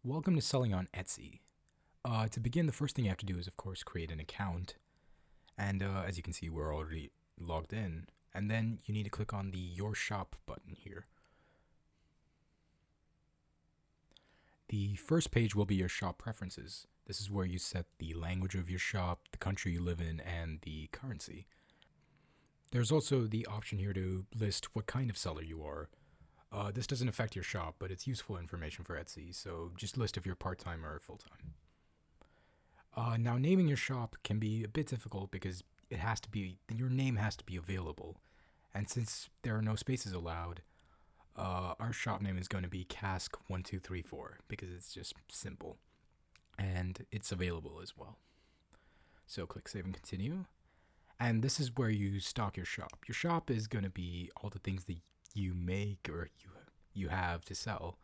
Welcome to selling on Etsy. To begin, the first thing you have to do is, of course, create an account. And as you can see, we're already logged in. And then you need to click on the Your Shop button here. The first page will be your shop preferences. This is where you set the language of your shop, the country you live in, and the currency. There's also the option here to list what kind of seller you are. This doesn't affect your shop, but it's useful information for Etsy, so just list if you're part-time or full-time. Now, naming your shop can be a bit difficult because your name has to be available. And since there are no spaces allowed, our shop name is going to be Casc 1234 because it's just simple. And it's available as well. So click Save and Continue. And this is where you stock your shop. Your shop is going to be all the things that you make or you have to sell.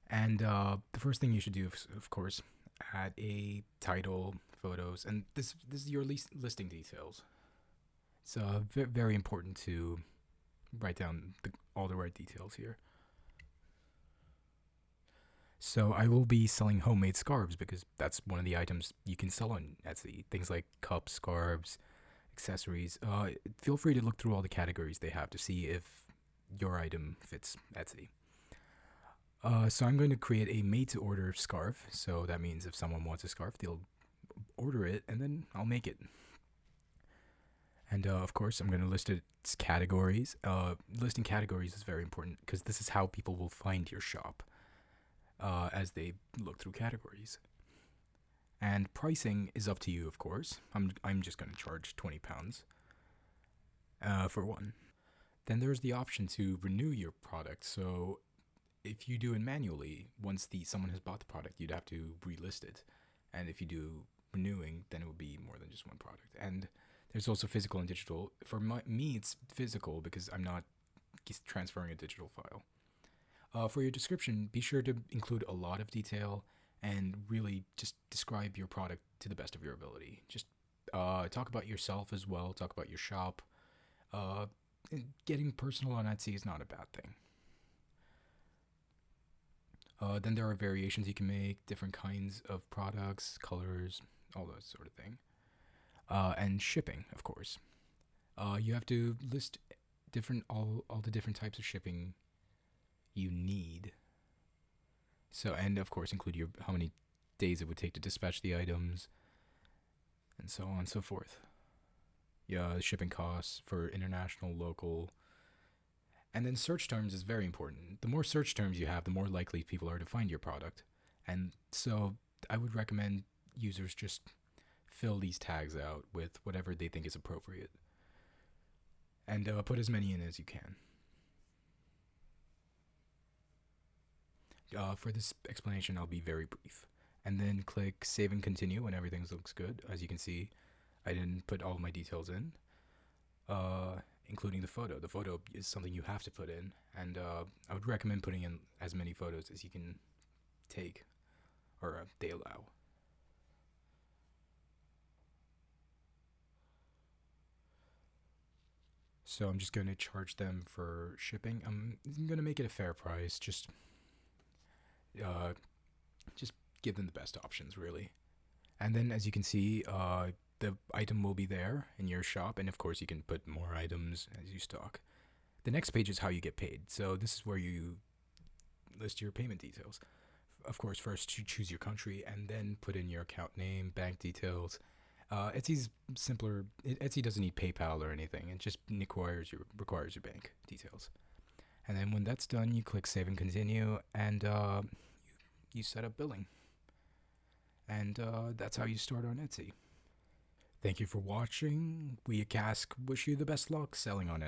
And the first thing you should do, of course, add a title, photos, and this is your listing details. It's very important to write down all the right details here. So I will be selling homemade scarves because that's one of the items you can sell on Etsy. Things like cups, scarves, accessories. Feel free to look through all the categories they have to see if your item fits Etsy. So I'm going to create a made-to-order scarf. So that means if someone wants a scarf, they'll order it, and then I'll make it. And of course, I'm going to list its categories. Listing categories is very important because this is how people will find your shop as they look through categories. And pricing is up to you, of course. I'm just going to charge £20 for one. Then there's the option to renew your product. So if you do it manually, once someone has bought the product, you'd have to relist it. And if you do renewing, then it would be more than just one product. And there's also physical and digital. For me, it's physical because I'm not transferring a digital file. For your description, be sure to include a lot of detail and really just describe your product to the best of your ability. Just talk about yourself as well. Talk about your shop. Getting personal on Etsy is not a bad thing. Then there are variations you can make, different kinds of products, colors, all that sort of thing. And shipping, of course. You have to list all the different types of shipping you need. So, and of course, include how many days it would take to dispatch the items, and so on and so forth. Yeah, shipping costs for international, local. And then search terms is very important. The more search terms you have, the more likely people are to find your product. And so I would recommend users just fill these tags out with whatever they think is appropriate. And put as many in as you can. For this explanation, I'll be very brief. And then click Save and Continue when everything looks good. As you can see, I didn't put all my details in, including the photo. The photo is something you have to put in, and I would recommend putting in as many photos as you can take, or they allow. So I'm just going to charge them for shipping. I'm going to make it a fair price. Just give them the best options, really. And then, as you can see, the item will be there in your shop, and of course you can put more items as you stock. The next page is how you get paid. So this is where you list your payment details. Of course, first you choose your country and then put in your account name, bank details. Etsy's simpler. Etsy doesn't need PayPal or anything. It just requires your bank details. And then when that's done, you click Save and Continue, and you set up billing. And that's how you start on Etsy. Thank you for watching. We at Casc wish you the best luck selling on Etsy.